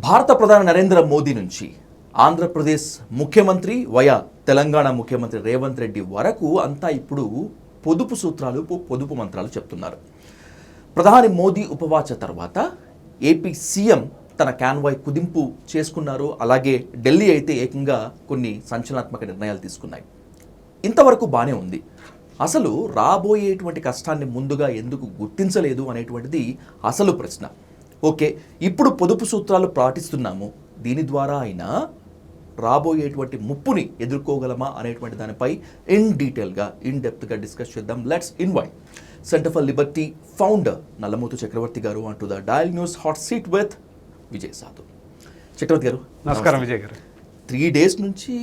భారత ప్రధాని నరేంద్ర మోదీ నుంచి ఆంధ్రప్రదేశ్ ముఖ్యమంత్రి వయా తెలంగాణ ముఖ్యమంత్రి రేవంత్ రెడ్డి వరకు అంతా ఇప్పుడు పొదుపు సూత్రాలు పొదుపు మంత్రాలు చెప్తున్నారు. ప్రధాని మోదీ ఉపవాచ తర్వాత ఏపీ సీఎం తన కాన్వాయ్ కుదింపు చేసుకున్నారు. అలాగే ఢిల్లీ అయితే ఏకంగా కొన్ని సంచలనాత్మక నిర్ణయాలు తీసుకున్నాయి. ఇంతవరకు బాగానే ఉంది. అసలు రాబోయేటువంటి కష్టాన్ని ముందుగా ఎందుకు గుర్తించలేదు అనేటువంటిది అసలు ప్రశ్న. ఓకే, ఇప్పుడు పొదుపు సూత్రాలు పాటిస్తున్నాము, దీని ద్వారా అయినా రాబోయేటువంటి ముప్పుని ఎదుర్కోగలమా అనేటువంటి దానిపై ఇన్ డెప్త్గా డిస్కస్ చేద్దాం. Let's invite centre for liberty founder Nallamothu Chakravarthi గారు అంటూ the dial news hot seat with Vijay Sadhu. Chakravarthi గారు నమస్కారం. విజయ్ గారు, 3 days నుంచి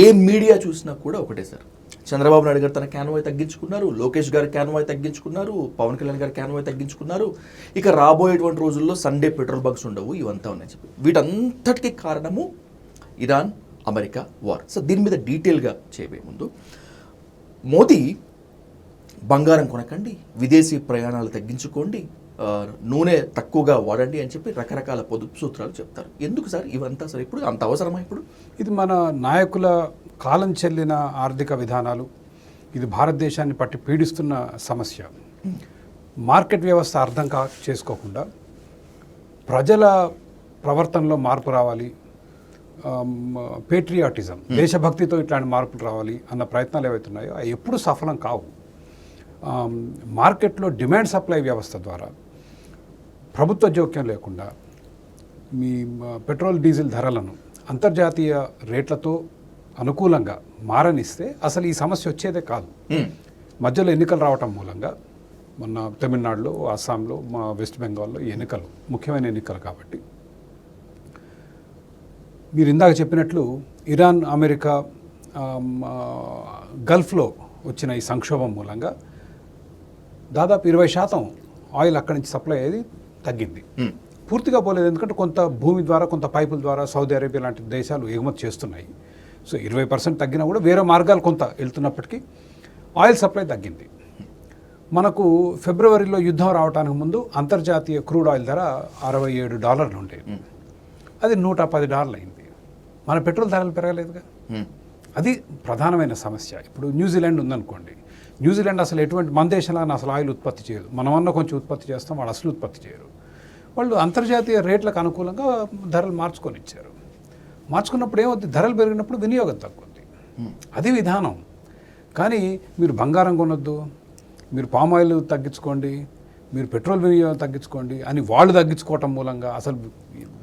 ఏ మీడియా చూసినా కూడా ఒకటే సార్, చంద్రబాబు నాయుడు గారు తన క్యాన్వాయ్ తగ్గించుకున్నారు, లోకేష్ గారు క్యాన్వాయ్ తగ్గించుకున్నారు, పవన్ కళ్యాణ్ గారు క్యాన్వాయ్ తగ్గించుకున్నారు, ఇక రాబోయేటువంటి రోజుల్లో సండే పెట్రోల్ బంక్స్ ఉండవు, ఇవంతా ఉన్నాయి చెప్పి వీటంతటికి కారణము ఇరాన్ అమెరికా వార్. సో దీని మీద డీటెయిల్గా చేయబోయే ముందు, మోదీ బంగారం కొనకండి, విదేశీ ప్రయాణాలు తగ్గించుకోండి, నూనె తక్కువగా వాడండి అని చెప్పి రకరకాల పొదుపు సూత్రాలు చెప్తారు. ఎందుకు సార్ ఇవంతా సార్ ఇప్పుడు అంత అవసరమా? ఇప్పుడు ఇది మన నాయకుల కాలం చెల్లిన ఆర్థిక విధానాలు, ఇది భారతదేశాన్ని పట్టి పీడిస్తున్న సమస్య. మార్కెట్ వ్యవస్థ అర్థం చేసుకోకుండా ప్రజల ప్రవర్తనలో మార్పు రావాలి, పేట్రియాటిజం దేశభక్తితో ఇట్లాంటి మార్పులు రావాలి అన్న ప్రయత్నాలు ఏవైతున్నాయో అవి ఎప్పుడు సఫలం కావు. మార్కెట్లో డిమాండ్ సప్లై వ్యవస్థ ద్వారా ప్రభుత్వ జోక్యం లేకుండా మీ పెట్రోల్ డీజిల్ ధరలను అంతర్జాతీయ రేట్లతో అనుకూలంగా మారనిస్తే అసలు ఈ సమస్య వచ్చేదే కాదు. మధ్యలో ఎన్నికలు రావటం మూలంగా మొన్న తమిళనాడులో, అస్సాంలో, మా వెస్ట్ బెంగాల్లో ఈ ఎన్నికలు ముఖ్యమైన ఎన్నికలు కాబట్టి, మీరు ఇందాక చెప్పినట్లు ఇరాన్ అమెరికా గల్ఫ్లో వచ్చిన ఈ సంక్షోభం మూలంగా దాదాపు 20% ఆయిల్ అక్కడి నుంచి సప్లై అయ్యేది తగ్గింది. పూర్తిగా పోలేదు, ఎందుకంటే కొంత భూమి ద్వారా, కొంత పైపుల ద్వారా సౌదీ అరేబియా లాంటి దేశాలు ఎగుమతి చేస్తున్నాయి. సో 20% తగ్గినా కూడా వేరే మార్గాలు కొంత వెళ్తున్నప్పటికీ ఆయిల్ సప్లై తగ్గింది. మనకు ఫిబ్రవరిలో యుద్ధం రావడానికి ముందు అంతర్జాతీయ క్రూడ్ ఆయిల్ ధర $67 ఉండేది, అది $110 అయింది. మన పెట్రోల్ ధరలు పెరగలేదుగా. అది ప్రధానమైన సమస్య. ఇప్పుడు న్యూజిలాండ్ ఉందనుకోండి, న్యూజిలాండ్ అసలు ఎటువంటి మన దేశంలో అసలు ఆయిల్ ఉత్పత్తి చేయదు, మనమన్నా కొంచెం ఉత్పత్తి చేస్తాం, వాళ్ళు అసలు ఉత్పత్తి చేయరు. వాళ్ళు అంతర్జాతీయ రేట్లకు అనుకూలంగా ధరలు మార్చుకొని ఇచ్చారు. మార్చుకున్నప్పుడు ఏమవుతుంది, ధరలు పెరిగినప్పుడు వినియోగం తగ్గుద్ది. అది విధానం. కానీ మీరు బంగారం కొనొద్దు, మీరు పామ్ ఆయిల్ తగ్గించుకోండి, మీరు పెట్రోల్ వినియోగం తగ్గించుకోండి అని వాళ్ళు తగ్గించుకోవటం మూలంగా అసలు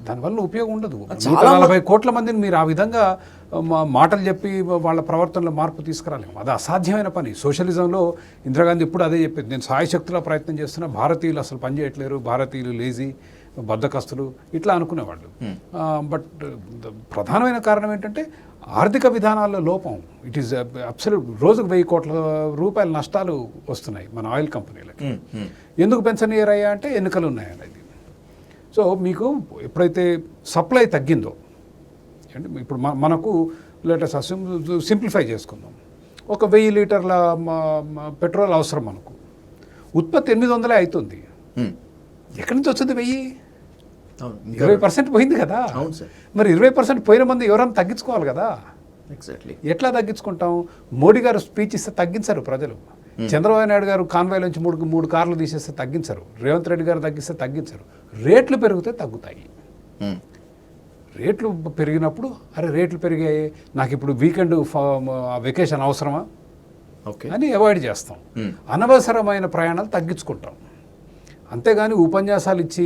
దానివల్ల ఉపయోగం ఉండదు. 140 కోట్ల మందిని మీరు ఆ విధంగా మాటలు చెప్పి వాళ్ళ ప్రవర్తనలో మార్పు తీసుకురాలేము, అది అసాధ్యమైన పని. సోషలిజంలో ఇందిరాగాంధీ ఎప్పుడు అదే చెప్పింది, నేను సాయశక్తిలో ప్రయత్నం చేస్తున్నా, భారతీయులు అసలు పనిచేయట్లేరు, భారతీయులు లేజీ, బద్ధకస్తులు ఇట్లా అనుకునేవాళ్ళు. బట్ ప్రధానమైన కారణం ఏంటంటే ఆర్థిక విధానాల్లో లోపం. It is absolute. రోజుకు 1000 కోట్ల రూపాయల నష్టాలు వస్తున్నాయి మన ఆయిల్ కంపెనీలకి. ఎందుకు పెన్షనియర్ అయ్యా అంటే ఎన్నికలు ఉన్నాయనేది. సో మీకు ఎప్పుడైతే సప్లై తగ్గిందో, అంటే ఇప్పుడు మనకు లేటెస్ట్ సింప్లిఫై చేసుకుందాం, ఒక 1000 లీటర్ల పెట్రోల్ అవసరం, మనకు ఉత్పత్తి 800 అవుతుంది. ఎక్కడి నుంచి వచ్చింది 1000? 20% పోయింది కదా. మరి 20% పోయిన మంది ఎవరైనా తగ్గించుకోవాలి కదా. ఎగ్జాక్ట్లీ. ఎట్లా తగ్గించుకుంటాం? మోడీ గారు స్పీచ్ ఇస్తే తగ్గించరు ప్రజలు, చంద్రబాబు నాయుడు గారు కాన్వాయ్ నుంచి మూడు కార్లు తీసేస్తే తగ్గించరు, రేవంత్ రెడ్డి గారు తగ్గిస్తే తగ్గించరు. రేట్లు పెరిగితే తగ్గుతాయి. రేట్లు పెరిగినప్పుడు అరే రేట్లు పెరిగాయి, నాకు ఇప్పుడు వీకెండ్ వెకేషన్ అవసరమా అని అవాయిడ్ చేస్తాం. అనవసరమైన ప్రయాణాలు తగ్గించుకుంటాం. అంతేగాని ఉపన్యాసాలు ఇచ్చి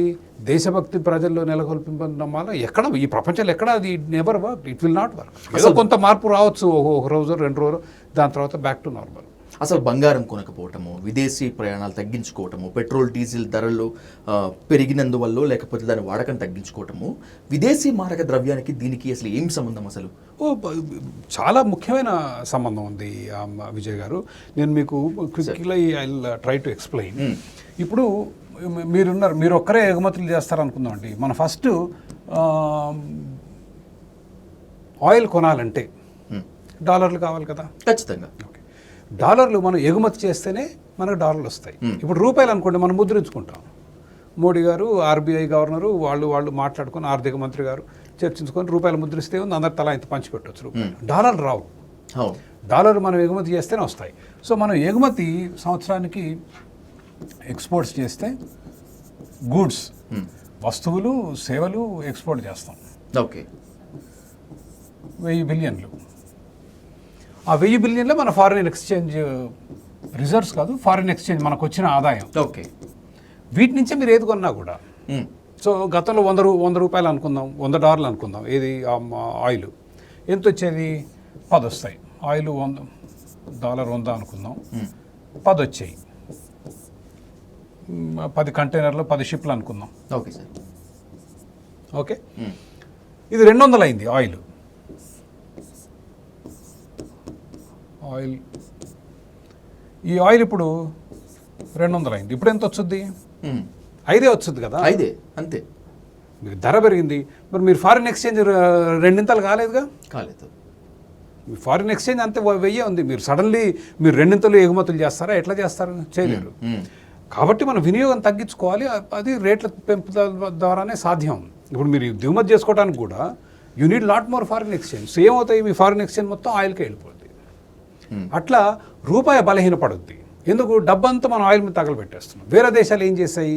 దేశభక్తి ప్రజల్లో నెలకొల్పడం వల్ల ఎక్కడ ఈ ప్రపంచంలో ఎక్కడ అది never work, it will not work. ఏదో కొంత మార్పు రావచ్చు, ఒక రోజు 2 రోజులు, దాని తర్వాత బ్యాక్ టు నార్మల్. అసలు బంగారం కొనకపోవటము, విదేశీ ప్రయాణాలు తగ్గించుకోవటము, పెట్రోల్ డీజిల్ ధరలు పెరిగినందువల్ల లేకపోతే దాని వాడకం తగ్గించుకోవటము, విదేశీ మారక ద్రవ్యానికి దీనికి అసలు ఏం సంబంధం? అసలు చాలా ముఖ్యమైన సంబంధం ఉంది విజయ్ గారు. నేను మీకు quickly I will try to explain. ఇప్పుడు మీరు ఒక్కరే ఎగుమతులు చేస్తారనుకుందామండి. మన ఫస్ట్ ఆయిల్ కొనాలంటే డాలర్లు కావాలి కదా. ఖచ్చితంగా. డాలర్లు మనం ఎగుమతి చేస్తేనే మనకు డాలర్లు వస్తాయి. ఇప్పుడు రూపాయలు అనుకోండి, మనం ముద్రించుకుంటాం. మోడీ గారు, ఆర్బీఐ గవర్నరు వాళ్ళు మాట్లాడుకొని, ఆర్థిక మంత్రి గారు చర్చించుకొని రూపాయలు ముద్రిస్తే ఉంది, అందరు తలా ఇంత పంచిపెట్టవచ్చు రూపాయలు. డాలర్లు రావు. అవును. డాలర్ మనం ఎగుమతి చేస్తేనే వస్తాయి. సో మనం ఎగుమతి సంవత్సరానికి ఎక్స్పోర్ట్స్ చేస్తే గూడ్స్, వస్తువులు, సేవలు ఎక్స్పోర్ట్ చేస్తాం. ఓకే. 1000 బిలియన్లు. ఆ 1000 బిలియన్లో మన ఫారిన్ ఎక్స్చేంజ్ రిజర్వ్స్ కాదు, ఫారిన్ ఎక్స్చేంజ్ మనకు వచ్చిన ఆదాయం. ఓకే. వీటి నుంచే మీరు ఏది కొన్నా కూడా. సో గతంలో 100 రూపాయలు అనుకుందాం, $100 అనుకుందాం. ఏది ఆయిల్ ఎంత వచ్చేది? 10 వస్తాయి. ఆయిల్ $100 అనుకుందాం, 10 వచ్చాయి. 10 కంటైనర్లు, 10 షిప్లు అనుకుందాం. Okay sir. ఓకే, ఇది 200 అయింది ఆయిల్. ఈ ఆయిల్ ఇప్పుడు 200 అయింది. ఇప్పుడు ఎంత వచ్చుద్ది? 5 వచ్చుద్ది కదా. 5 అంతే. ధర పెరిగింది. మరి మీరు ఫారిన్ ఎక్స్చేంజ్ 2 కాలేదుగా. కాలేదు. మీ ఫారిన్ ఎక్స్చేంజ్ అంతే 1000 ఉంది. మీరు సడన్లీ మీరు 2 ఎగుమతులు చేస్తారా? ఎట్లా చేస్తారు? చేయలేరు. కాబట్టి మనం వినియోగం తగ్గించుకోవాలి. అది రేట్ల పెంపుదల ద్వారానే సాధ్యం. ఇప్పుడు మీరు దిగుమతి చేసుకోవడానికి కూడా you need lot more foreign exchange. So ఏమవుతాయి? మీ ఫారిన్ ఎక్స్చేంజ్ మొత్తం ఆయిల్కే వెళ్ళిపోతుంది. అట్లా రూపాయి బలహీనపడుద్ది. ఎందుకు? డబ్బంతా మనం ఆయిల్ మీద తగలబెట్టేస్తున్నాం. వేరే దేశాలు ఏం చేశాయి?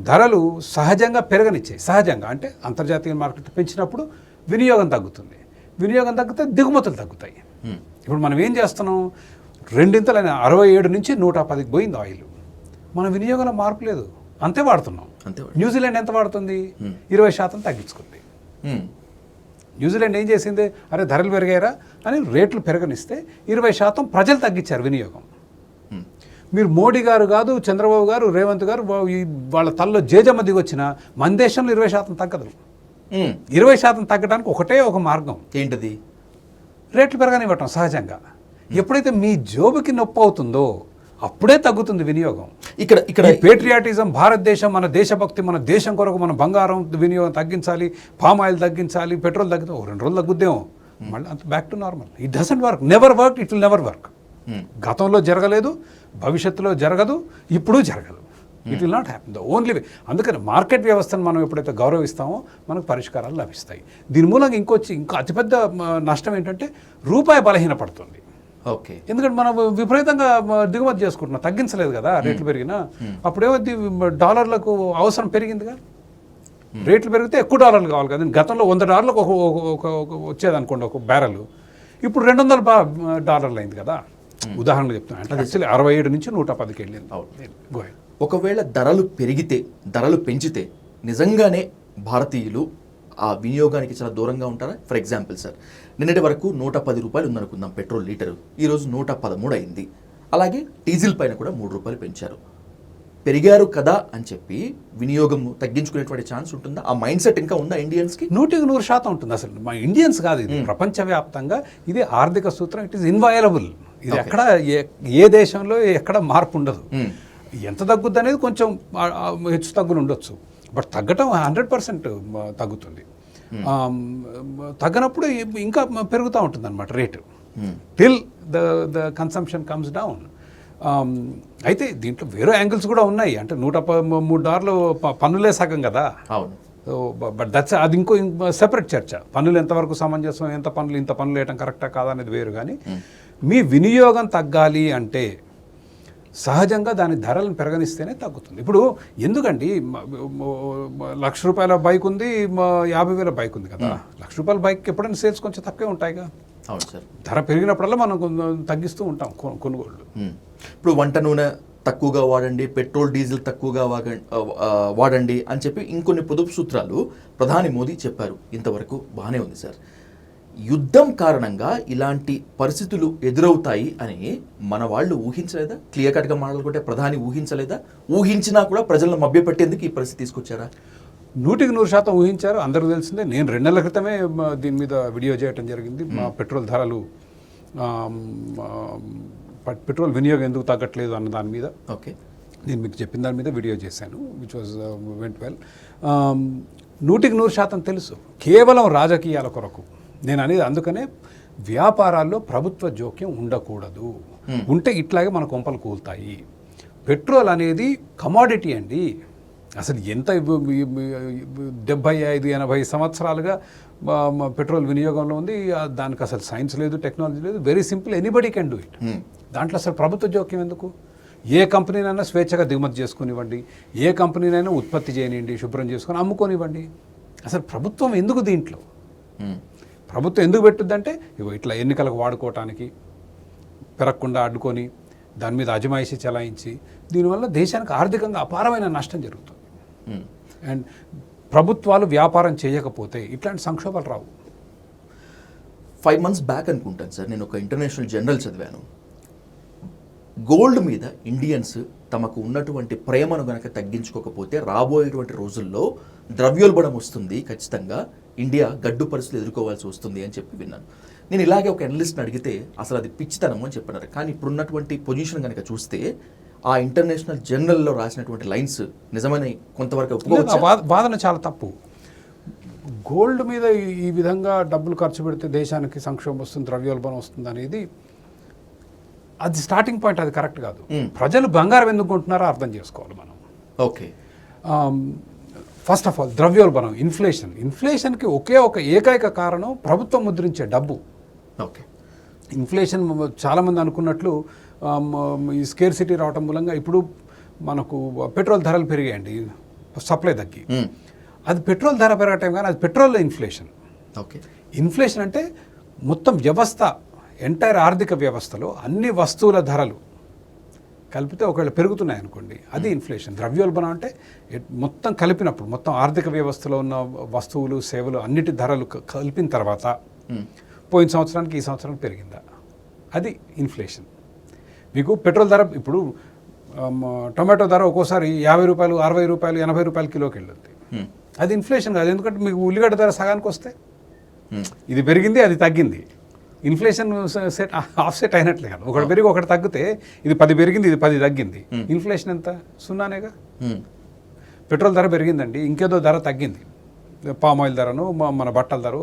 ధరలు సహజంగా పెరగనిచ్చాయి. సహజంగా అంటే అంతర్జాతీయ మార్కెట్ పెంచినప్పుడు వినియోగం తగ్గుతుంది. వినియోగం తగ్గితే దిగుమతులు తగ్గుతాయి. ఇప్పుడు మనం ఏం చేస్తున్నాం? 2 67 నుంచి 110కి పోయింది ఆయిల్. మన వినియోగంలో మార్పు లేదు, అంతే వాడుతున్నాం. న్యూజిలాండ్ ఎంత వాడుతుంది? 20% తగ్గించుకుంది. న్యూజిలాండ్ ఏం చేసింది? అరే ధరలు పెరిగారా అని రేట్లు పెరగనిస్తే 20% ప్రజలు తగ్గించారు వినియోగం. మీరు మోడీ గారు కాదు, చంద్రబాబు గారు, రేవంత్ గారు వాళ్ళ తల్లో జేజమ్మ దిగొచ్చినా మన దేశంలో 20% తగ్గదు. 20% తగ్గడానికి ఒక మార్గం ఏంటది? రేట్లు పెరగనివ్వటం. సహజంగా ఎప్పుడైతే మీ జోబుకి నొప్పి అవుతుందో అప్పుడే తగ్గుతుంది వినియోగం. ఇక్కడ పేట్రియాటిజం, భారతదేశం, మన దేశభక్తి, మన దేశం కొరకు మన బంగారం వినియోగం తగ్గించాలి, పామ్ ఆయిల్ తగ్గించాలి, పెట్రోల్ తగ్గితే 2 రోజులు తగ్గుద్దేమో, మళ్ళీ అంత back to normal. It doesn't work. Never work. It will never work. గతంలో జరగలేదు, భవిష్యత్తులో జరగదు, ఇప్పుడు జరగదు. It will not happen. The only way. అందుకని మార్కెట్ వ్యవస్థను మనం ఎప్పుడైతే గౌరవిస్తామో మనకు పరిష్కారాలు లభిస్తాయి. దీని మూలంగా ఇంకో అతిపెద్ద నష్టం ఏంటంటే రూపాయి బలహీనపడుతుంది. ఓకే. ఎందుకంటే మనం విపరీతంగా దిగుమతి చేసుకుంటున్నాం, తగ్గించలేదు కదా రేట్లు పెరిగినా. అప్పుడేమవుద్ది? డాలర్లకు అవసరం పెరిగిందిగా. రేట్లు పెరిగితే ఎక్కువ డాలర్లు కావాలి కదా. గతంలో $100 వచ్చేది అనుకోండి ఒక బ్యారెల్, ఇప్పుడు $200 అయింది కదా. ఉదాహరణకు చెప్తున్నాను. అంటే యాక్చువల్లీ 67 నుంచి 110కి వెళ్ళింది. ఒకవేళ ధరలు పెంచితే నిజంగానే భారతీయులు ఆ వినియోగానికి చాలా దూరంగా ఉంటారా? ఫర్ ఎగ్జాంపుల్ సార్, నిన్నటి వరకు 110 రూపాయలు ఉందనుకుందాం పెట్రోల్ లీటరు, ఈరోజు 113 అయింది. అలాగే డీజిల్ పైన కూడా 3 రూపాయలు పెంచారు. పెరిగారు కదా అని చెప్పి వినియోగం తగ్గించుకునేటువంటి ఛాన్స్ ఉంటుందా? ఆ మైండ్ సెట్ ఇంకా ఉందా ఇండియన్స్కి? 100% ఉంటుంది. అసలు మా ఇండియన్స్ కాదు, ఇది ప్రపంచవ్యాప్తంగా ఇది ఆర్థిక సూత్రం. It is inviolable. ఇది ఎక్కడ ఏ దేశంలో ఎక్కడ మార్పు ఉండదు. ఎంత తగ్గుద్ది అనేది కొంచెం హెచ్చు తగ్గులు ఉండొచ్చు, బట్ తగ్గటం 100% తగ్గుతుంది. తగ్గనప్పుడు ఇంకా పెరుగుతూ ఉంటుంది అన్నమాట rate, till the consumption comes down. అయితే దీంట్లో వేరే యాంగిల్స్ కూడా ఉన్నాయి. అంటే $113 పన్నులే సగం కదా. బట్ దట్స్ అది ఇంకో సెపరేట్ చర్చ. పన్నులు ఎంతవరకు సమంజసం, ఇంత పన్నులు వేయటం కరెక్టా కాదా అనేది వేరు. కానీ మీ వినియోగం తగ్గాలి అంటే సహజంగా దాని ధరలను పెరగనిస్తేనే తగ్గుతుంది. ఇప్పుడు ఎందుకండి ₹1,00,000 బైక్ ఉంది, 50,000 బైక్ ఉంది కదా. ₹1,00,000 బైక్ ఎప్పుడైనా సేల్స్ కొంచెం తక్కువే ఉంటాయిగా. అవును సార్. ధర పెరిగినప్పుడల్లా మనం తగ్గిస్తూ ఉంటాం కొనుగోళ్ళు. ఇప్పుడు వంట నూనె తక్కువగా వాడండి, పెట్రోల్ డీజిల్ తక్కువగా వాడండి అని చెప్పి ఇంకొన్ని పొదుపు సూత్రాలు ప్రధాని మోదీ చెప్పారు. ఇంతవరకు బాగానే ఉంది సార్. యుద్ధం కారణంగా ఇలాంటి పరిస్థితులు ఎదురవుతాయి అని మన వాళ్ళు ఊహించలేదా? క్లియర్ కట్గా మాట్లాడుకుంటే ప్రధాని ఊహించలేదా? ఊహించినా కూడా ప్రజలను మభ్యపెట్టేందుకు ఈ పరిస్థితి తీసుకొచ్చారా? 100% ఊహించారు. అందరికీ తెలిసిందే. నేను 2 నెలల క్రితమే దీని మీద వీడియో చేయడం జరిగింది. మా పెట్రోల్ ధరలు, పెట్రోల్ వినియోగం ఎందుకు తగ్గట్లేదు అన్న దాని మీద. ఓకే, నేను మీకు చెప్పిన దాని మీద వీడియో చేశాను, విచ్ వాజ్ వెంట్ వెల్. 100% తెలుసు, కేవలం రాజకీయాల కొరకు నేను అనేది. అందుకనే వ్యాపారాల్లో ప్రభుత్వ జోక్యం ఉండకూడదు. ఉంటే ఇట్లాగే మన కొంపలు కూలుతాయి. పెట్రోల్ అనేది కమాడిటీ అండి. అసలు ఎంత 75-80 సంవత్సరాలుగా పెట్రోల్ వినియోగంలో ఉంది. దానికి అసలు సైన్స్ లేదు, టెక్నాలజీ లేదు. Very simple, anybody can do it. దాంట్లో అసలు ప్రభుత్వ జోక్యం ఎందుకు? ఏ కంపెనీనైనా స్వేచ్ఛగా దిగుమతి చేసుకునివ్వండి, ఏ కంపెనీనైనా ఉత్పత్తి చేయనివ్వండి, శుభ్రం చేసుకొని అమ్ముకోనివ్వండి. అసలు ప్రభుత్వం ఎందుకు దీంట్లో? ప్రభుత్వం ఎందుకు పెట్టుద్దంటే ఇగో ఇట్లా ఎన్నికలకు వాడుకోవటానికి, పెరగకుండా అడ్డుకొని దాని మీద అజమాయిషీ చెలాయించి, దీనివల్ల దేశానికి ఆర్థికంగా అపారమైన నష్టం జరుగుతుంది. అండ్ ప్రభుత్వాలు వ్యాపారం చేయకపోతే ఇట్లాంటి సంక్షోభాలు రావు. 5 months బ్యాక్ అనుకుంటాను సార్, నేను ఒక ఇంటర్నేషనల్ జర్నల్ చదివాను. గోల్డ్ మీద ఇండియన్స్ తమకు ఉన్నటువంటి ప్రేమను గనక తగ్గించుకోకపోతే రాబోయేటువంటి రోజుల్లో ద్రవ్యోల్బణం వస్తుంది, ఖచ్చితంగా ఇండియా గడ్డు పరిస్థితులు ఎదుర్కోవాల్సి వస్తుంది అని చెప్పి విన్నాను. నేను ఇలాగే ఒక అనలిస్ట్ని అడిగితే అసలు అది పిచ్చితనం అని చెప్పినారు. కానీ ఇప్పుడున్నటువంటి పొజిషన్ కనుక చూస్తే ఆ ఇంటర్నేషనల్ జర్నల్లో రాసినటువంటి లైన్స్ నిజమైన కొంతవరకు వాదన చాలా తప్పు. గోల్డ్ మీద ఈ విధంగా డబ్బులు ఖర్చు పెడితే దేశానికి సంక్షోభం వస్తుంది, ద్రవ్యోల్బణం వస్తుంది అనేది అది స్టార్టింగ్ పాయింట్, అది కరెక్ట్ కాదు. ప్రజలు బంగారం ఎందుకు కొంటున్నారో అర్థం చేసుకోవాలి మనం. ఓకే, ఫస్ట్ ఆఫ్ ఆల్ ద్రవ్యోల్బణం, ఇన్ఫ్లేషన్కి ఒకే ఒక ఏకైక కారణం ప్రభుత్వం ముద్రించే డబ్బు. ఓకే, ఇన్ఫ్లేషన్ చాలామంది అనుకున్నట్లు ఈ స్కేర్సిటీ రావటం మూలంగా ఇప్పుడు మనకు పెట్రోల్ ధరలు పెరిగాయండి, సప్లై తగ్గి. అది పెట్రోల్ ధర పెరగటం కానీ అది పెట్రోల్లో ఇన్ఫ్లేషన్. ఓకే, ఇన్ఫ్లేషన్ అంటే మొత్తం వ్యవస్థ, ఎంటైర్ ఆర్థిక వ్యవస్థలో అన్ని వస్తువుల ధరలు కలిపితే ఒకవేళ పెరుగుతున్నాయి అనుకోండి, అది ఇన్ఫ్లేషన్. ద్రవ్యోల్బణం అంటే మొత్తం కలిపినప్పుడు, మొత్తం ఆర్థిక వ్యవస్థలో ఉన్న వస్తువులు, సేవలు అన్నిటి ధరలు కలిపిన తర్వాత పోయిన సంవత్సరానికి ఈ సంవత్సరానికి పెరిగిందా, అది ఇన్ఫ్లేషన్. మీకు పెట్రోల్ ధర ఇప్పుడు టొమాటో ధర ఒక్కోసారి 50 రూపాయలు, 60 రూపాయలు, 80 రూపాయలు కిలోకి వెళ్ళుద్ది. అది ఇన్ఫ్లేషన్ కాదు, ఎందుకంటే మీకు ఉల్లిగడ్డ ధర సగానికి వస్తే ఇది పెరిగింది, అది తగ్గింది. ఇన్ఫ్లేషన్ ఆఫ్సెట్ అయినట్లే కదా. ఒకటి పెరిగి ఒకటి తగ్గితే ఇది 10 పెరిగింది, ఇది 10 తగ్గింది. ఇన్ఫ్లేషన్ ఎంత? సున్నానేగా. పెట్రోల్ ధర పెరిగిందండి, ఇంకేదో ధర తగ్గింది, పామ్ ఆయిల్ ధరను, మన బట్టల ధర,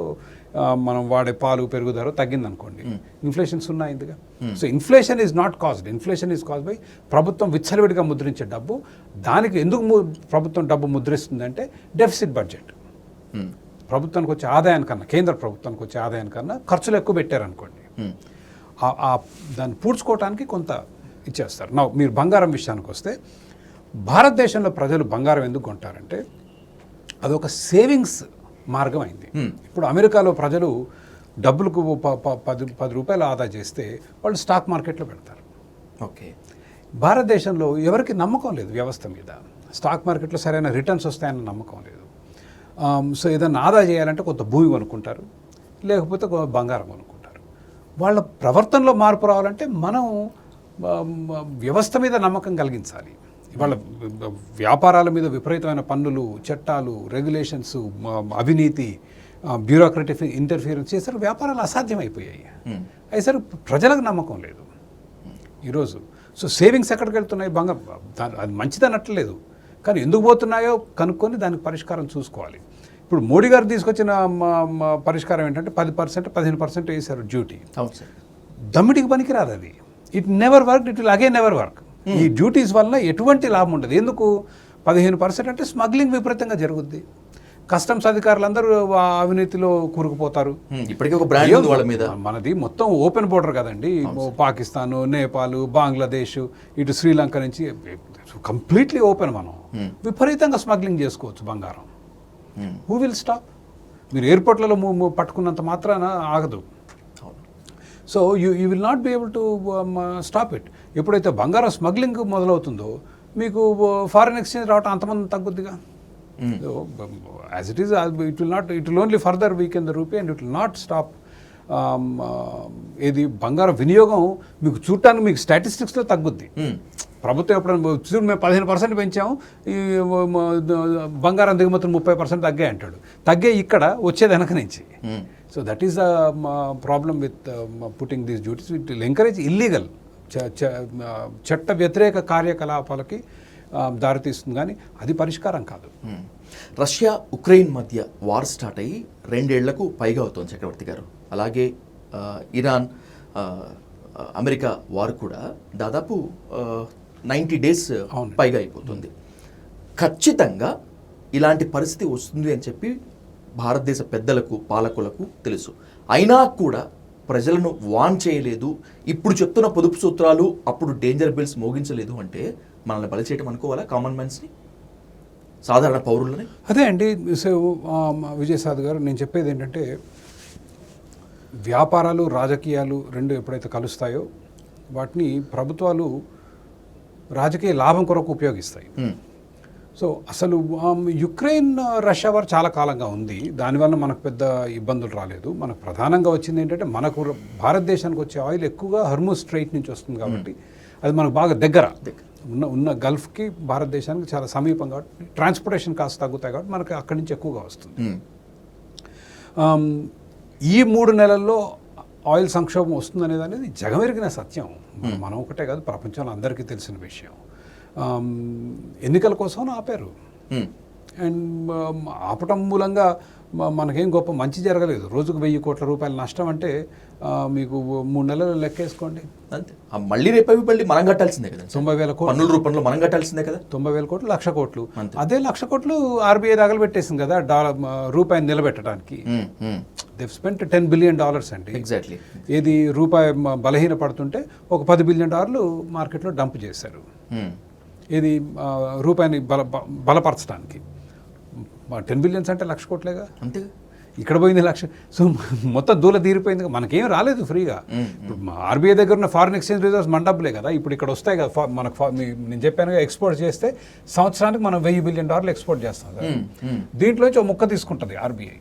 మనం వాడే పాలు, పెరుగు ధర తగ్గింది అనుకోండి, ఇన్ఫ్లేషన్ సున్నా అయిందిగా. So inflation is not caused, inflation is caused by ప్రభుత్వం విచ్చలవిడిగా ముద్రించే డబ్బు. దానికి ఎందుకు ప్రభుత్వం డబ్బు ముద్రిస్తుందంటే డెఫిసిట్ బడ్జెట్. ప్రభుత్వానికి వచ్చే ఆదాయానికన్నా, కేంద్ర ప్రభుత్వానికి వచ్చే ఆదాయానికన్నా ఖర్చులు ఎక్కువ పెట్టారనుకోండి, దాన్ని పూడ్చుకోవటానికి కొంత ఇచ్చేస్తారు. నా మీరు బంగారం విషయానికి వస్తే, భారతదేశంలో ప్రజలు బంగారం ఎందుకు కొంటారంటే అదొక సేవింగ్స్ మార్గం అయింది. ఇప్పుడు అమెరికాలో ప్రజలు డబ్బులకు 10 రూపాయలు ఆదా చేస్తే వాళ్ళు స్టాక్ మార్కెట్లో పెడతారు. ఓకే, భారతదేశంలో ఎవరికి నమ్మకం లేదు వ్యవస్థ మీద. స్టాక్ మార్కెట్లో సరైన రిటర్న్స్ వస్తాయన్న నమ్మకం లేదు. సో ఏదైనా ఆదా చేయాలంటే కొంత భూమి కొనుక్కుంటారు, లేకపోతే బంగారం కొనుక్కుంటారు. వాళ్ళ ప్రవర్తనలో మార్పు రావాలంటే మనం వ్యవస్థ మీద నమ్మకం కలిగించాలి. వాళ్ళ వ్యాపారాల మీద విపరీతమైన పన్నులు, చట్టాలు, రెగ్యులేషన్స్, అవినీతి, బ్యూరోక్రటిక్ ఇంటర్ఫియరెన్స్ చేశారు, వ్యాపారాలు అసాధ్యమైపోయాయి. అయ్యేసరికి ప్రజలకు నమ్మకం లేదు ఈరోజు. సో సేవింగ్స్ ఎక్కడికి వెళ్తున్నాయి? అది మంచిదనట్లేదు, కానీ ఎందుకు పోతున్నాయో కనుక్కొని దానికి పరిష్కారం చూసుకోవాలి. ఇప్పుడు మోడీ గారు తీసుకొచ్చిన పరిష్కారం ఏంటంటే 10%, 15% వేశారు డ్యూటీ. దమ్మిడికి పనికిరాదు అది. It never work, it will again never work. ఈ డ్యూటీస్ వల్ల ఎటువంటి లాభం ఉండదు. ఎందుకు 15% అంటే స్మగ్లింగ్ విపరీతంగా జరుగుద్ది. కస్టమ్స్ అధికారులందరూ అవినీతిలో కూరుకుపోతారు. ఇప్పటికీ ఒక బ్రాండ్ ఉంది వాళ్ళ మీద. మనది మొత్తం ఓపెన్ బోర్డర్ కదండి, పాకిస్తాన్, నేపాల్, బంగ్లాదేశ్, ఇటు శ్రీలంక నుంచి కంప్లీట్లీ ఓపెన్. మనం విపరీతంగా స్మగ్లింగ్ చేసుకోవచ్చు బంగారం. Who will stop? మీరు ఎయిర్పోర్ట్లలో పట్టుకున్నంత మాత్రాన ఆగదు. So you will not be able to stop it. ఎప్పుడైతే బంగారం స్మగ్లింగ్ మొదలవుతుందో మీకు ఫారిన్ ఎక్స్చేంజ్ రావటం అంతమంది తగ్గుద్దిగా. As it is, it will only further weaken the rupee and it will not stop. ఇది బంగారం వినియోగం మీకు చూడటానికి మీకు స్టాటిస్టిక్స్లో తగ్గుద్ది. ప్రభుత్వం ఎప్పుడైనా చూడు మేము 15% పెంచాము, ఈ బంగారం దిగుమతులు 30% తగ్గాయి అంటాడు. తగ్గే ఇక్కడ వచ్చేది వెనక నుంచి. So that is the problem with putting these duties. It will encourage illegal, చట్ట వ్యతిరేక కార్యకలాపాలకి దారితీస్తుంది, కానీ అది పరిష్కారం కాదు. రష్యా ఉక్రెయిన్ మధ్య వార్ స్టార్ట్ అయ్యి 2 ఏళ్లకు పైగా అవుతుంది చక్రవర్తి గారు. అలాగే ఇరాన్ అమెరికా వార్ కూడా దాదాపు 90 days పైగా అయిపోతుంది. ఖచ్చితంగా ఇలాంటి పరిస్థితి వస్తుంది అని చెప్పి భారతదేశ పెద్దలకు పాలకులకు తెలుసు. అయినా కూడా ప్రజలను వాన్ చేయలేదు, ఇప్పుడు చెప్తున్న పొదుపు సూత్రాలు అప్పుడు డేంజర్ బిల్స్ మోగించలేదు అంటే మనల్ని బలి చేయటం అనుకోవాలా కామన్ మ్యాన్స్ని, సాధారణ పౌరులని? అదే అండి. సో విజయసాద్ గారు, నేను చెప్పేది ఏంటంటే వ్యాపారాలు రాజకీయాలు రెండు ఎప్పుడైతే కలుస్తాయో వాటిని ప్రభుత్వాలు రాజకీయ లాభం కొరకు ఉపయోగిస్తాయి. సో అసలు యుక్రెయిన్ రష్యా వార్ చాలా కాలంగా ఉంది, దానివల్ల మనకు పెద్ద ఇబ్బందులు రాలేదు. మనకు ప్రధానంగా వచ్చింది ఏంటంటే మనకు భారతదేశానికి వచ్చే ఆయిల్ ఎక్కువగా హర్మూజ్ స్ట్రైట్ నుంచి వస్తుంది కాబట్టి అది మనకు బాగా దగ్గర ఉన్న గల్ఫ్కి భారతదేశానికి చాలా సమీపం కాబట్టి ట్రాన్స్పోర్టేషన్ కాస్ట్ తగ్గుతాయి కాబట్టి మనకి అక్కడి నుంచి ఎక్కువగా వస్తుంది. ఈ 3 నెలల్లో ఆయిల్ సంక్షోభం వస్తుందనేది అనేది జగమెరిగిన సత్యం. మనం ఒకటే కాదు, ప్రపంచంలో అందరికీ తెలిసిన విషయం. ఎన్నికల కోసం ఆపారు, అండ్ ఆపటం మూలంగా మనకేం గొప్ప మంచి జరగలేదు. రోజుకు 1000 కోట్ల రూపాయల నష్టం అంటే మీకు 3 నెలలు లెక్కేసుకోండి అంతే. మళ్ళీ రేపు మళ్ళీ మనం కట్టాల్సిందే కదా, 90,000 కోట్లు పన్నుల రూపంలో మనం కట్టాల్సిందే కదా. 90,000 కోట్లు, 1,00,000 కోట్లు. అదే 1,00,000 కోట్లు ఆర్బీఐ తగలబెట్టేసింది కదా రూపాయిని నిలబెట్టడానికి. దే స్పెంట్ $10 బిలియన్ అండి. ఎగ్జాక్ట్లీ. ఏది రూపాయి బలహీన పడుతుంటే ఒక $10 బిలియన్ మార్కెట్లో డంప్ చేశారు. ఏది రూపాయిని బలపరచడానికి. 10 బిలియన్స్ అంటే 1,00,000 కోట్లేగా. అంతే. ఇక్కడ పోయింది 1,00,000. సో మొత్తం దూల తీరిపోయింది. మనకేం రాలేదు ఫ్రీగా. ఇప్పుడు ఆర్బీఐ దగ్గర ఉన్న ఫారిన్ ఎక్స్చేంజ్ రిజర్వ్స్ మన డబ్బులే కదా, ఇప్పుడు ఇక్కడ వస్తాయి కదా. మనకు నేను చెప్పాను, ఎక్స్పోర్ట్ చేస్తే సంవత్సరానికి మనం $1,000 బిలియన్ ఎక్స్పోర్ట్ చేస్తాం కదా. దీంట్లోంచి ఒక ముక్క తీసుకుంటుంది ఆర్బీఐ.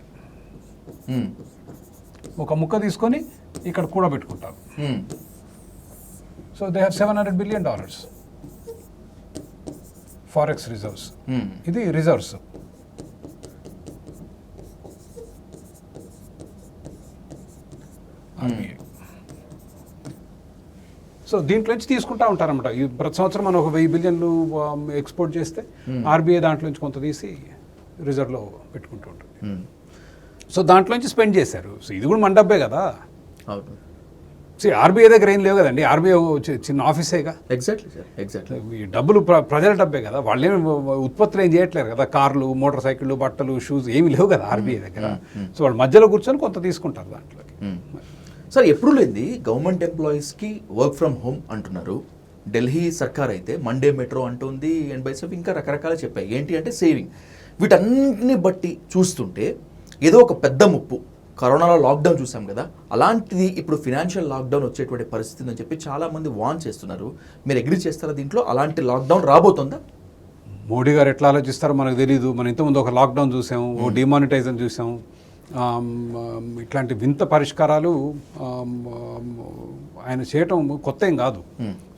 ఒక ముక్క తీసుకొని ఇక్కడ కూడబెట్టుకుంటారు. So they have $700 billion forex reserves. ఇది రిజర్వ్స్. సో దీంట్లోంచి తీసుకుంటా ఉంటారన్నమాట. ప్రతి సంవత్సరం మనం ఒక 1000 బిలియన్లు ఎక్స్పోర్ట్ చేస్తే ఆర్బీఐ దాంట్లోంచి కొంత తీసి రిజర్వ్లో పెట్టుకుంటూ ఉంటుంది. సో దాంట్లోంచి స్పెండ్ చేశారు. సో ఇది కూడా మన డబ్బే కదా. ఆర్బీఐ దగ్గర ఏం లేవు కదండి, ఆర్బీఐ చిన్న ఆఫీసేగా. Exactly sir, exactly. ఈ డబ్బులు ప్రజల డబ్బే కదా, వాళ్ళేమి ఉత్పత్తులు ఏం చేయట్లేరు కదా. కార్లు, మోటార్ సైకిళ్ళు, బట్టలు, షూస్ ఏమి లేవు కదా ఆర్బీఐ దగ్గర. సో వాళ్ళు మధ్యలో కూర్చొని కొంత తీసుకుంటారు దాంట్లోకి. సార్, ఎప్పుడు లేనిది గవర్నమెంట్ ఎంప్లాయీస్కి వర్క్ ఫ్రమ్ హోమ్ అంటున్నారు. ఢిల్లీ సర్కార్ అయితే మండే మెట్రో అంటుంది, అండ్ బైసెఫ్ ఇంకా రకరకాలు చెప్పాయి. ఏంటి అంటే సేవింగ్. వీటన్నిటిని బట్టి చూస్తుంటే ఏదో ఒక పెద్ద ముప్పు, కరోనాలో లాక్డౌన్ చూసాం కదా, అలాంటిది ఇప్పుడు ఫినాన్షియల్ లాక్డౌన్ వచ్చేటువంటి పరిస్థితి అని చెప్పి చాలామంది వాన్ చేస్తున్నారు. మీరు అగ్రీ చేస్తారా దీంట్లో? అలాంటి లాక్డౌన్ రాబోతుందా? మోడీ గారు ఎట్లా ఆలోచిస్తారో మనకు తెలియదు. మనం ఇంతకుముందు ఒక లాక్డౌన్ చూసాం, ఓ డిమానిటైజేషన్ చూసాం. ఇట్లాంటి వింత పరిష్కారాలు ఆయన చేయటం కొత్త ఏం కాదు.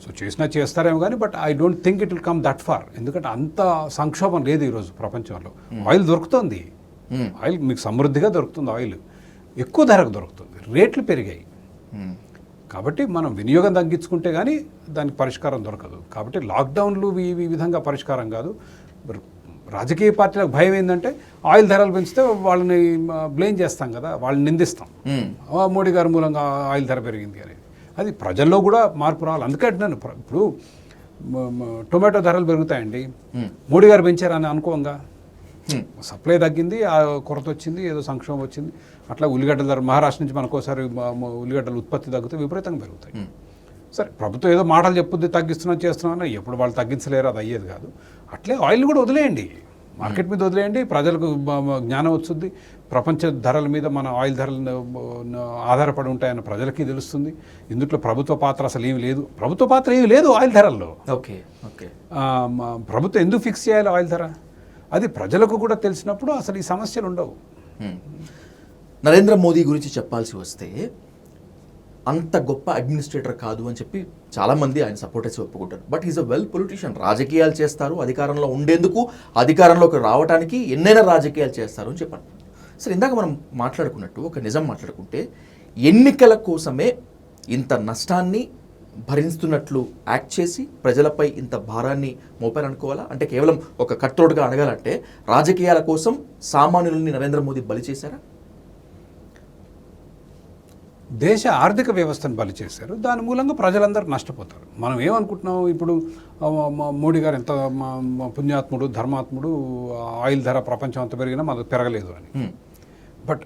సో చేసినా చేస్తారేమో కానీ, but I don't think it will come that far. ఎందుకంటే అంత సంక్షోభం లేదు ఈరోజు ప్రపంచంలో. ఆయిల్ దొరుకుతుంది, ఆయిల్ మీకు సమృద్ధిగా దొరుకుతుంది. ఆయిల్ ఎక్కువ ధరకు దొరుకుతుంది, రేట్లు పెరిగాయి. కాబట్టి మనం వినియోగం తగ్గించుకుంటే కానీ దానికి పరిష్కారం దొరకదు. కాబట్టి లాక్డౌన్లు ఈ విధంగా పరిష్కారం కాదు. రాజకీయ పార్టీలకు భయం ఏంటంటే ఆయిల్ ధరలు పెంచితే వాళ్ళని బ్లేమ్ చేస్తాం కదా, వాళ్ళని నిందిస్తాం. మోడీ గారి మూలంగా ఆయిల్ ధర పెరిగింది అనేది. అది ప్రజల్లో కూడా మార్పు రావాలి. అందుకే అంటున్నాను, ఇప్పుడు టొమాటో ధరలు పెరుగుతాయండి, మోడీ గారు పెంచారని అనుకోంగా. సప్లై తగ్గింది, ఆ కొరత వచ్చింది, ఏదో సంక్షోభం వచ్చింది. అట్లా ఉల్లిగడ్డల ధర మహారాష్ట్ర నుంచి మనకోసారి ఉల్లిగడ్డల ఉత్పత్తి తగ్గితే విపరీతంగా పెరుగుతాయి. సరే, ప్రభుత్వం ఏదో మాటలు చెప్పుద్ది, తగ్గిస్తున్నాం చేస్తున్నాం, ఎప్పుడు వాళ్ళు తగ్గించలేరు, అది అయ్యేది కాదు. అట్లే ఆయిల్ కూడా వదిలేయండి, మార్కెట్ మీద వదిలేయండి, ప్రజలకు జ్ఞానం వస్తుంది. ప్రపంచ ధరల మీద మన ఆయిల్ ధరలు ఆధారపడి ఉంటాయన్న ప్రజలకి తెలుస్తుంది. ఇందులో ప్రభుత్వ పాత్ర అసలు ఏమి లేదు. ప్రభుత్వ పాత్ర ఏమి లేదు ఆయిల్ ధరల్లో. Okay okay. ప్రభుత్వం ఎందుకు ఫిక్స్ చేయాలి ఆయిల్ ధర? అది ప్రజలకు కూడా తెలిసినప్పుడు అసలు ఈ సమస్యలు ఉండవు. నరేంద్ర మోదీ గురించి చెప్పాల్సి వస్తే అంత గొప్ప అడ్మినిస్ట్రేటర్ కాదు అని చెప్పి చాలామంది ఆయన సపోర్టర్స్ ఒప్పుకుంటారు. But is a well politician. రాజకీయాలు చేస్తారు, అధికారంలో ఉండేందుకు, అధికారంలోకి రావడానికి ఎన్నైనా రాజకీయాలు చేస్తారు అని చెప్పాను. సరే, ఇందాక మనం మాట్లాడుకున్నట్టు ఒక నిజం మాట్లాడుకుంటే ఎన్నికల కోసమే ఇంత నష్టాన్ని భరిస్తున్నట్లు యాక్ట్ చేసి ప్రజలపై ఇంత భారాన్ని మోపారనుకోవాలా? అంటే కేవలం ఒక కట్రోడ్గా అడగాలంటే రాజకీయాల కోసం సామాన్యులని నరేంద్ర మోదీ బలి చేశారా? దేశ ఆర్థిక వ్యవస్థను బలి చేశారు. దాని మూలంగా ప్రజలందరూ నష్టపోతారు. మనం ఏమనుకుంటున్నాం ఇప్పుడు, మోడీ గారు ఎంత పుణ్యాత్ముడు, ధర్మాత్ముడు, ఆయిల్ ధర ప్రపంచం అంతా పెరిగినా మనకు పెరగలేదు అని. But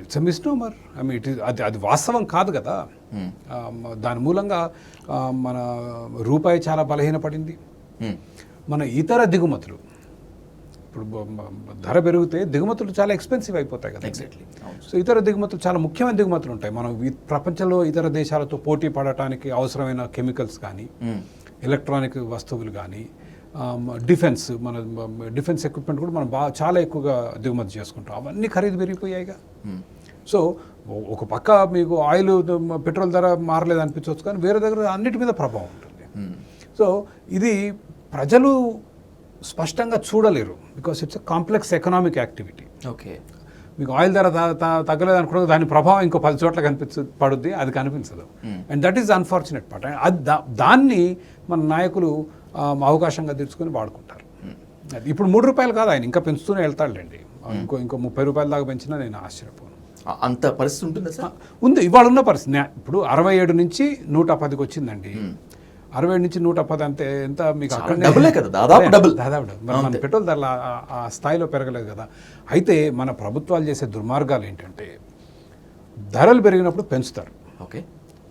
it's misnomer. I mean it is, అది వాస్తవం కాదు కదా. దాని మూలంగా మన రూపాయి చాలా బలహీనపడింది. మన ఇతర దిగుమతులు, ఇప్పుడు ధర పెరిగితే దిగుమతులు చాలా ఎక్స్పెన్సివ్ అయిపోతాయి కదా. ఎగ్జాక్ట్లీ. సో ఇతర దిగుమతులు చాలా ముఖ్యమైన దిగుమతులు ఉంటాయి. మనం ప్రపంచంలో ఇతర దేశాలతో పోటీ పడటానికి అవసరమైన కెమికల్స్ కానీ, ఎలక్ట్రానిక్ వస్తువులు కానీ, డిఫెన్స్, మన డిఫెన్స్ ఎక్విప్మెంట్ కూడా మనం చాలా ఎక్కువగా దిగుమతి చేసుకుంటాం. అవన్నీ ఖరీదు పెరిగిపోయాయిగా. సో ఒక పక్క మీకు ఆయిల్, పెట్రోల్ ధర మారలేదు అనిపించవచ్చు, కానీ వేరే దగ్గర అన్నిటి మీద ప్రభావం ఉంటుంది. సో ఇది ప్రజలు స్పష్టంగా చూడలేరు, because it's a complex economic activity. Okay. మీకు ఆయిల్ ధర తగ్గలేదు అనుకున్నది, దాని ప్రభావం ఇంకో 10 చోట్ల పడుద్ది, అది కనిపించదు. And that is unfortunate part. దాన్ని మన నాయకులు అవకాశంగా తెచ్చుకొని వాడుకుంటారు. ఇప్పుడు 3 రూపాయలు కాదు, ఆయన ఇంకా పెంచుతూనే వెళ్తాడులేండి. ఇంకో 30 రూపాయలు దాకా పెంచినా నేను ఆశ్చర్యపోను. అంత పరిస్థితి ఉంటుందా సార్? ఉంది, ఇవాళ ఉన్న పరిస్థితి. ఇప్పుడు 67 నుంచి 110కి వచ్చిందండి. 67 నుంచి 110 అంతే, ఎంత మీకు అక్కడ డబులే కదా, దాదాపు డబుల్. మన పెట్రోల్ ధరలు ఆ స్థాయిలో పెరగలేదు కదా. అయితే మన ప్రభుత్వాలు చేసే దుర్మార్గాలు ఏంటంటే, ధరలు పెరిగినప్పుడు పెంచుతారు, ఓకే,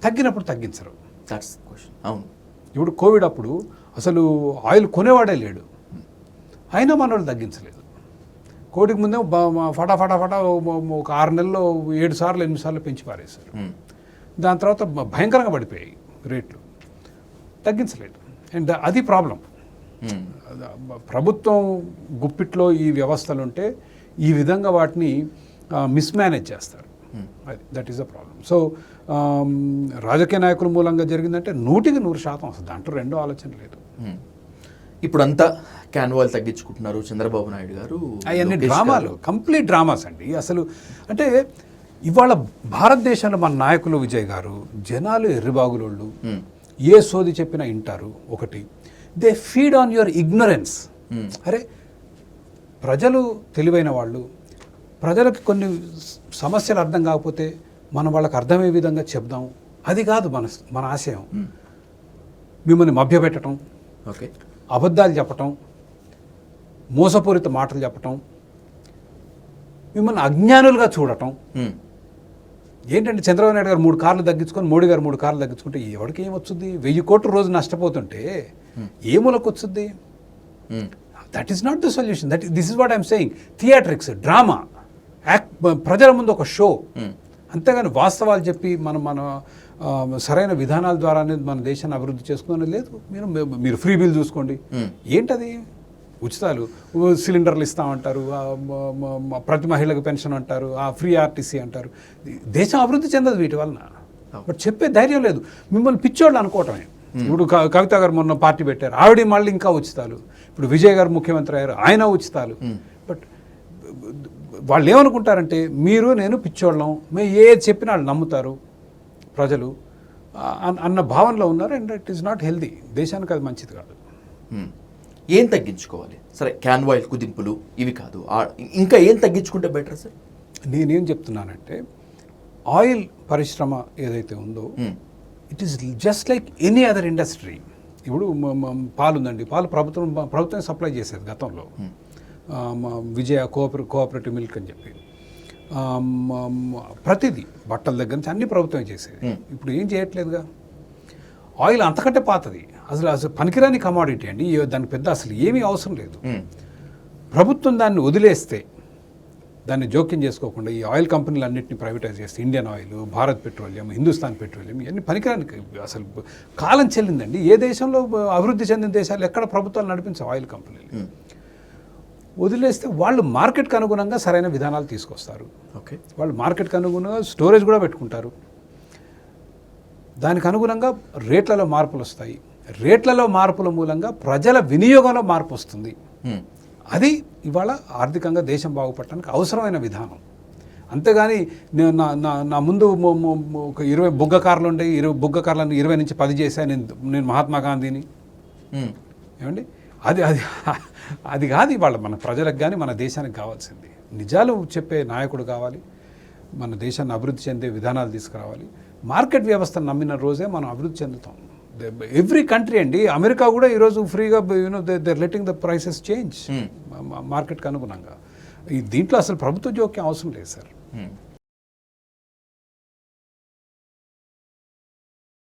తగ్గినప్పుడు తగ్గించరు. That's question. అవును. ఇప్పుడు కోవిడ్ అప్పుడు అసలు ఆయిల్ కొనేవాడే లేడు, అయినా మన వాళ్ళు తగ్గించలేదు. కోవిడ్కి ముందే ఫటాఫటా ఒక 6 నెలల్లో 7 సార్లు 8 సార్లు పెంచి పారేశారు. దాని తర్వాత భయంకరంగా పడిపోయాయి రేట్లు, తగ్గించలేదు. అండ్ అది ప్రాబ్లం. ప్రభుత్వం గుప్పిట్లో ఈ వ్యవస్థలు ఉంటే ఈ విధంగా వాటిని మిస్మేనేజ్ చేస్తారు. That is the problem. So రాజకీయ నాయకుల మూలంగా జరిగిందంటే 100% వస్తుంది, దాంట్లో రెండో ఆలోచన లేదు. ఇప్పుడంతా క్యాన్వాల్ తగ్గించుకుంటున్నారు చంద్రబాబు నాయుడు గారు. అవన్నీ డ్రామాలు, కంప్లీట్ డ్రామాస్ అండి. అసలు అంటే ఇవాళ భారతదేశంలో మన నాయకులు, విజయ్ గారు, జనాలు ఎర్రిబాగులోళ్ళు, ఏ సోది చెప్పినా వింటారు. ఒకటి, they feed on your ignorance. అరే ప్రజలు తెలివైన వాళ్ళు, ప్రజలకు కొన్ని సమస్యలు అర్థం కాకపోతే మనం వాళ్ళకి అర్థమయ్యే విధంగా చెప్దాం, అది కాదు మన ఆశయం. మిమ్మల్ని మభ్యపెట్టడం, ఓకే, అబద్ధాలు చెప్పటం, మోసపూరిత మాటలు చెప్పటం, మిమ్మల్ని అజ్ఞానులుగా చూడటం. ఏంటంటే చంద్రబాబు నాయుడు గారు 3 కార్లు తగ్గించుకొని, మోడీ గారు 3 కార్లు తగ్గించుకుంటే ఎవరికి ఏమొచ్చుద్ది? 1000 కోట్లు రోజు నష్టపోతుంటే ఏ మూలకు వచ్చుద్ది? That is not the solution. This is what I'm saying. Theatrics, drama, ప్రజల ముందు ఒక షో, అంతేగాని వాస్తవాలు చెప్పి మన సరైన విధానాల ద్వారానే మన దేశాన్ని అభివృద్ధి చేసుకునే లేదు. మీరు ఫ్రీ బిల్ చూసుకోండి, ఏంటది? ఉచితాలు, సిలిండర్లు ఇస్తామంటారు, ప్రతి మహిళకు పెన్షన్ అంటారు, ఫ్రీ ఆర్టీసీ అంటారు. దేశం అభివృద్ధి చెందదు వీటి వలన. బట్ చెప్పే ధైర్యం లేదు. మిమ్మల్ని పిచ్చోళ్ళు అనుకోవటమే. ఇప్పుడు కవిత గారు మొన్న పార్టీ పెట్టారు, ఆవిడ మళ్ళీ ఇంకా ఉచితాలు. ఇప్పుడు విజయ్ గారు ముఖ్యమంత్రి అయ్యారు, ఆయన ఉచితాలు. బట్ వాళ్ళు ఏమనుకుంటారంటే, మీరు నేను పిచ్చోళ్ళం, మేము ఏది చెప్పినా వాళ్ళు నమ్ముతారు ప్రజలు అన్న భావనలో ఉన్నారు. And it is not healthy. దేశానికి అది మంచిది కాదు. ఏం తగ్గించుకోవాలి? సరే, క్యాన్వాయిల్ కుదింపులు ఇవి కాదు, ఇంకా ఏం తగ్గించుకుంటే బెటర్ సార్? నేనేం చెప్తున్నానంటే, ఆయిల్ పరిశ్రమ ఏదైతే ఉందో, it is just like any other industry. ఇప్పుడు పాలు ఉందండి, పాలు ప్రభుత్వం సప్లై చేసేది గతంలో, విజయ కోఆపరేటివ్ మిల్క్ అని చెప్పి. ప్రతిదీ బట్టల దగ్గర నుంచి అన్ని ప్రభుత్వమే చేసేది. ఇప్పుడు ఏం చేయట్లేదుగా. ఆయిల్ అంతకంటే పాతది, అసలు పనికిరాని కమాడిటీ అండి. దానికి పెద్ద అసలు ఏమీ అవసరం లేదు. ప్రభుత్వం దాన్ని వదిలేస్తే, దాన్ని జోక్యం చేసుకోకుండా ఈ ఆయిల్ కంపెనీలు అన్నింటినీ ప్రైవేటైజ్ చేస్తే, Indian oil, Bharat petroleum, Hindustan petroleum, ఇవన్నీ పనికిరాని, అసలు కాలం చెల్లిందండి. ఏ దేశంలో అభివృద్ధి చెందిన దేశాలు ఎక్కడ ప్రభుత్వాలు నడిపించవు ఆయిల్ కంపెనీలు. వదిలేస్తే వాళ్ళు మార్కెట్కి అనుగుణంగా సరైన విధానాలు తీసుకొస్తారు. ఓకే, వాళ్ళు మార్కెట్కి అనుగుణంగా స్టోరేజ్ కూడా పెట్టుకుంటారు. దానికి అనుగుణంగా రేట్లలో మార్పులు వస్తాయి. రేట్లలో మార్పుల మూలంగా ప్రజల వినియోగంలో మార్పు వస్తుంది. అది ఇవాళ ఆర్థికంగా దేశం బాగుపడటానికి అవసరమైన విధానం. అంతేగాని నా ముందు ఒక 20 బుగ్గ కార్లు ఉండే, 20 బుగ్గ కార్లను 20 నుంచి 10 చేశాను నేను మహాత్మా గాంధీని. ఏమండి, అది కాదు ఇవాళ మన ప్రజలకు కానీ మన దేశానికి కావాల్సింది. నిజాలు చెప్పే నాయకుడు కావాలి. మన దేశాన్ని అభివృద్ధి చెందే విధానాలు తీసుకురావాలి. మార్కెట్ వ్యవస్థను నమ్మిన రోజే మనం అభివృద్ధి చెందుతాం. ఎవ్రీ కంట్రీ అండి, అమెరికా కూడా ఈరోజు ఫ్రీగా they letting the prices change మార్కెట్కి అనుగుణంగా. దీంట్లో అసలు ప్రభుత్వ జోక్యం అవసరం లేదు సార్.